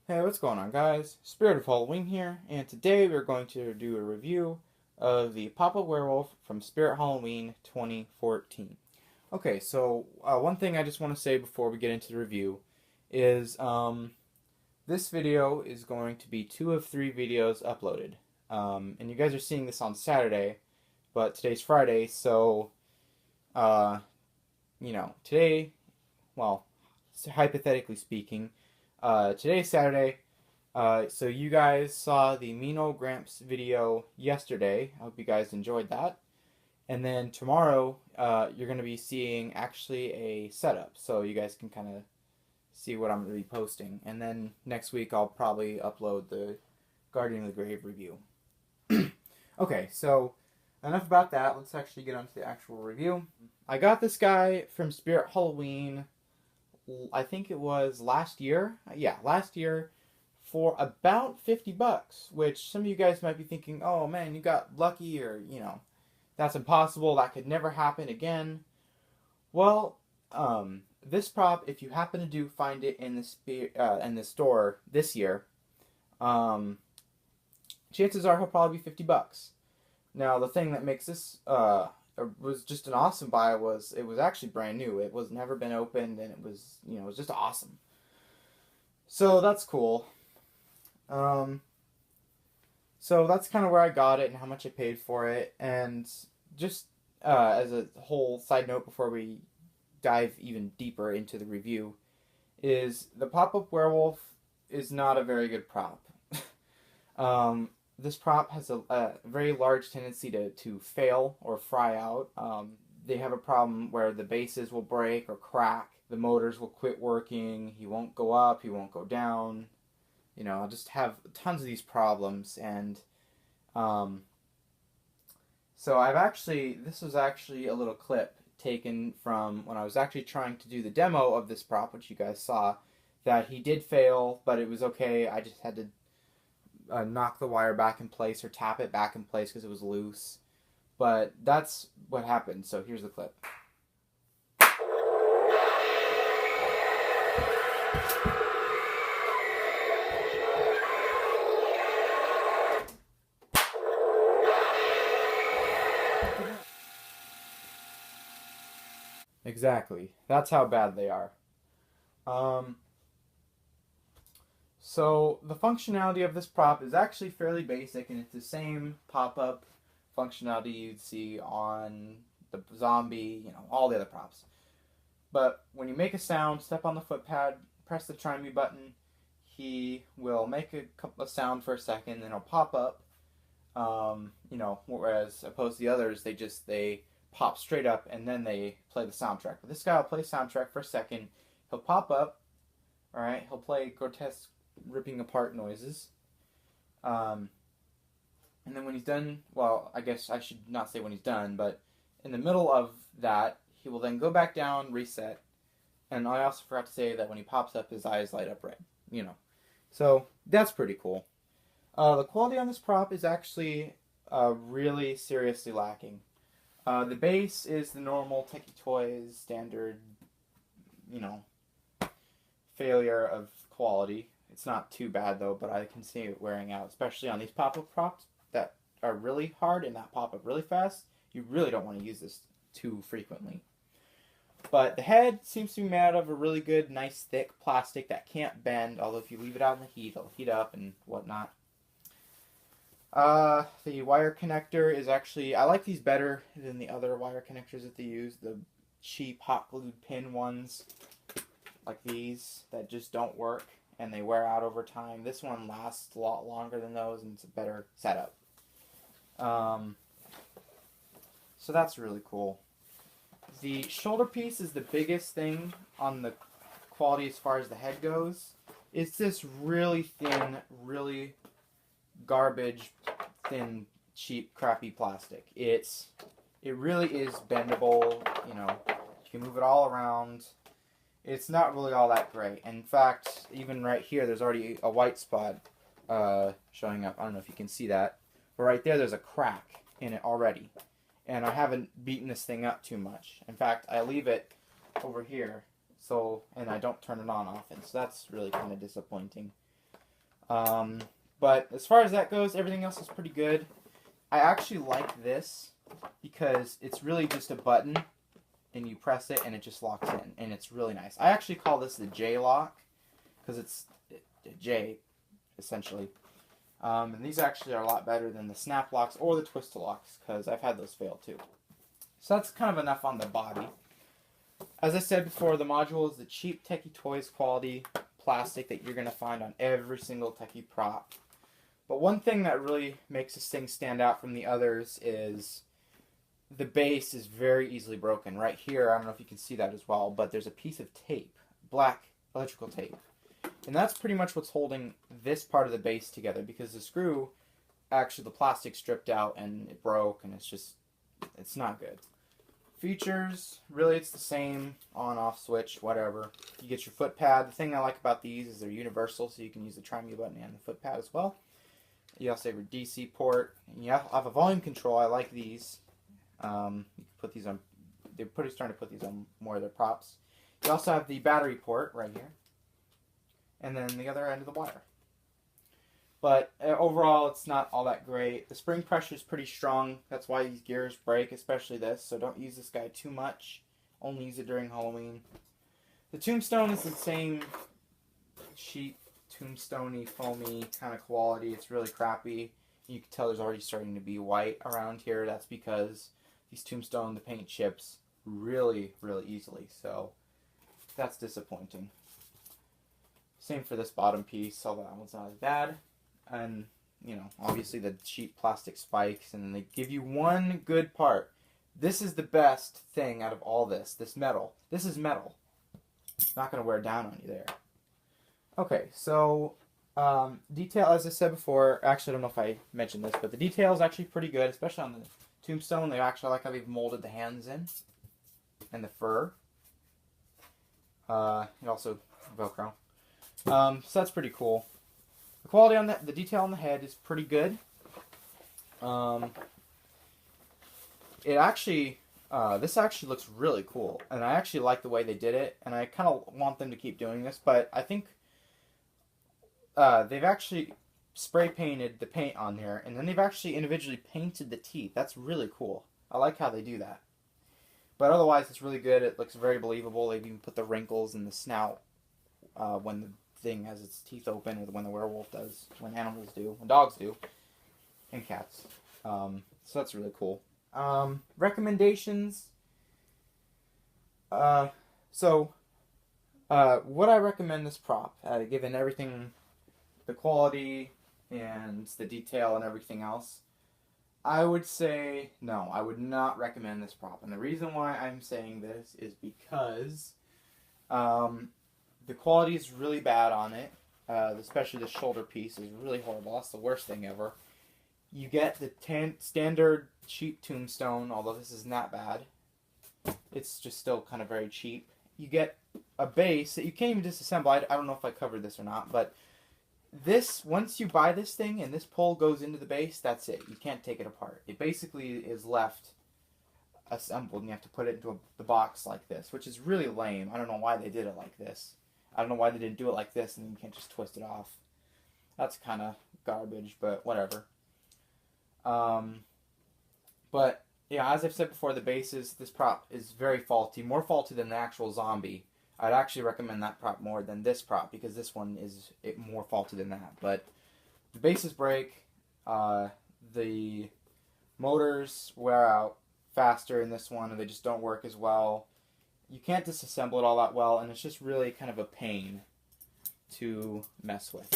Hey, what's going on, guys? Spirit of Halloween here, and today we're going to do a review of the Pop-Up Werewolf from Spirit Halloween 2014. Okay, so one thing I just want to say before we get into the review is this video is going to be 2 of 3 videos uploaded. And you guys are seeing this on Saturday, but today's Friday, so, uh, today, well, hypothetically speaking, today's Saturday. So you guys saw the Mean Old Gramps video yesterday. I hope you guys enjoyed that. And then tomorrow, you're going to be seeing actually a setup, so you guys can kind of see what I'm going to be posting. And then next week, I'll probably upload the Guardian of the Grave review. Okay, so enough about that. Let's actually get on to the actual review. I got this guy from Spirit Halloween, I think it was last year. Yeah, last year for about $50, which some of you guys might be thinking, oh man, you got lucky, or, that's impossible, that could never happen again. Well, this prop, if you happen to find it in the store this year, chances are he'll probably be $50. Now, the thing that makes this was just an awesome buy was it was actually brand new. It was never been opened, and it was just awesome. So that's cool. So that's kind of where I got it and how much I paid for it. And just as a whole side note before we dive even deeper into the review, is the pop-up werewolf is not a very good prop. This prop has a very large tendency to fail or fry out. They have a problem where the bases will break or crack. The motors will quit working. He won't go up. He won't go down. I'll just have tons of these problems. And so this was actually a little clip taken from when I was actually trying to do the demo of this prop, which you guys saw, that he did fail, but it was okay. I just had to knock the wire back in place or tap it back in place because it was loose. But that's what happened. So here's the clip. Exactly. That's how bad they are. So the functionality of this prop is actually fairly basic, and it's the same pop-up functionality you'd see on the zombie, all the other props. But when you make a sound, step on the footpad, press the try me button, he will make a sound for a second, then it'll pop up. Whereas opposed to the others, they pop straight up and then they play the soundtrack. But this guy will play soundtrack for a second. He'll pop up. All right. He'll play grotesque ripping apart noises. And then when he's done, well, I guess I should not say when he's done, but in the middle of that, he will then go back down, reset. And I also forgot to say that when he pops up, his eyes light up red. So that's pretty cool. The quality on this prop is actually really seriously lacking. The base is the normal Techie Toys standard, failure of quality. It's not too bad though, but I can see it wearing out, especially on these pop-up props that are really hard and that pop up really fast. You really don't want to use this too frequently. But the head seems to be made out of a really good, nice, thick plastic that can't bend, although if you leave it out in the heat, it'll heat up and whatnot. The wire connector is actually, I like these better than the other wire connectors that they use, the cheap hot glued pin ones, like these, that just don't work, and they wear out over time. This one lasts a lot longer than those, and it's a better setup. So that's really cool. The shoulder piece is the biggest thing on the quality as far as the head goes. It's this really thin, really garbage thin, cheap, crappy plastic. It really is bendable. You can move it all around. It's not really all that great. In fact, even right here, there's already a white spot showing up. I don't know if you can see that, but right there's a crack in it already. And I haven't beaten this thing up too much. In fact, I leave it over here, and I don't turn it on often, so that's really kind of disappointing. But as far as that goes, everything else is pretty good. I actually like this because it's really just a button and you press it and it just locks in, and it's really nice. I actually call this the J lock because it's a J essentially. And these actually are a lot better than the snap locks or the twist locks because I've had those fail too. So that's kind of enough on the body. As I said before, the module is the cheap Techie Toys quality plastic that you're going to find on every single Techie prop. But one thing that really makes this thing stand out from the others is the base is very easily broken. Right here, I don't know if you can see that as well, but there's a piece of tape, black electrical tape. And that's pretty much what's holding this part of the base together, because the screw, actually the plastic stripped out and it broke, and it's not good. Features, really it's the same, on-off switch, whatever. You get your foot pad. The thing I like about these is they're universal, so you can use the try-me button and the foot pad as well. You also have your DC port, and you have a volume control. I like these. You can put these on, they're starting to put these on more of their props. You also have the battery port right here, and then the other end of the wire. But overall, it's not all that great. The spring pressure is pretty strong. That's why these gears break, especially this. So don't use this guy too much. Only use it during Halloween. The tombstone is the same cheap, tombstone-y, foamy kind of quality. It's really crappy. You can tell there's already starting to be white around here. That's because these tombstone, the paint chips really, really easily. So that's disappointing. Same for this bottom piece, although that one's not as bad. And, you know, obviously the cheap plastic spikes, and then they give you one good part. This is the best thing out of all this. This metal. This is metal. It's not going to wear down on you there. Okay, so detail, as I said before, actually I don't know if I mentioned this, but the detail is actually pretty good, especially on the tombstone. They actually like how they've molded the hands in, and the fur. And also Velcro. So that's pretty cool. The quality on the detail on the head is pretty good. It actually, this actually looks really cool, and I actually like the way they did it, and I kind of want them to keep doing this, but I think they've actually spray painted the paint on here, and then they've actually individually painted the teeth. That's really cool. I like how they do that. But otherwise, it's really good. It looks very believable. They've even put the wrinkles in the snout when the thing has its teeth open, or when the werewolf does, when animals do, when dogs do, and cats. So that's really cool. Recommendations. Would I recommend this prop, given everything, the quality and the detail and everything else? I would say no. I would not recommend this prop, and the reason why I'm saying this is because the quality is really bad on it. Especially the shoulder piece is really horrible. That's the worst thing ever. You get the standard cheap tombstone, although this isn't that bad. It's just still kind of very cheap. You get a base that you can't even disassemble. I don't know if I covered this or not, but this, once you buy this thing and this pole goes into the base, that's it. You can't take it apart. It basically is left assembled, and you have to put it into the box like this, which is really lame. I don't know why they did it like this. I don't know why they didn't do it like this, and you can't just twist it off. That's kind of garbage, but whatever. But yeah, as I've said before, this prop is very faulty, more faulty than the actual zombie. I'd actually recommend that prop more than this prop, because this one is more faulty than that. But the bases break, the motors wear out faster in this one, and they just don't work as well. You can't disassemble it all that well, and it's just really kind of a pain to mess with.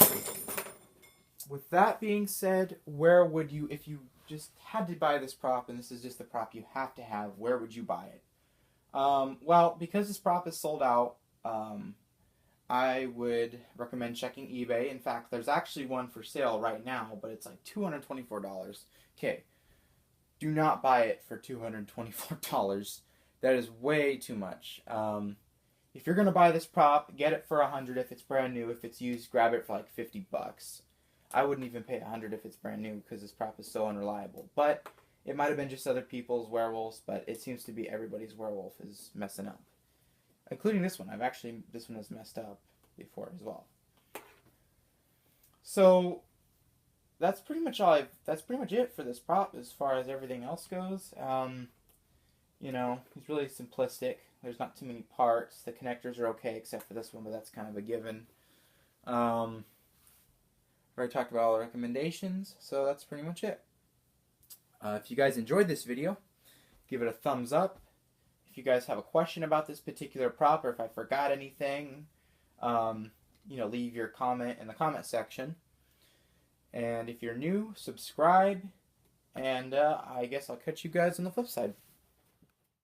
With that being said, where would you, if you just had to buy this prop, and this is just the prop you have to have, where would you buy it? Well, because this prop is sold out, I would recommend checking eBay. In fact, there's actually one for sale right now, but it's like $224. Okay, do not buy it for $224. That is way too much. If you're gonna buy this prop, get it for $100 if it's brand new. If it's used, grab it for like $50. I wouldn't even pay $100 if it's brand new, because this prop is so unreliable. But it might have been just other people's werewolves, but it seems to be everybody's werewolf is messing up, including this one. This one has messed up before as well. So that's pretty much all. That's pretty much it for this prop as far as everything else goes. You know, it's really simplistic. There's not too many parts. The connectors are okay except for this one, but that's kind of a given. Already talked about all the recommendations, so that's pretty much it. If you guys enjoyed this video, give it a thumbs up. If you guys have a question about this particular prop, or if I forgot anything, you know, leave your comment in the comment section. And if you're new, subscribe, and I guess I'll catch you guys on the flip side.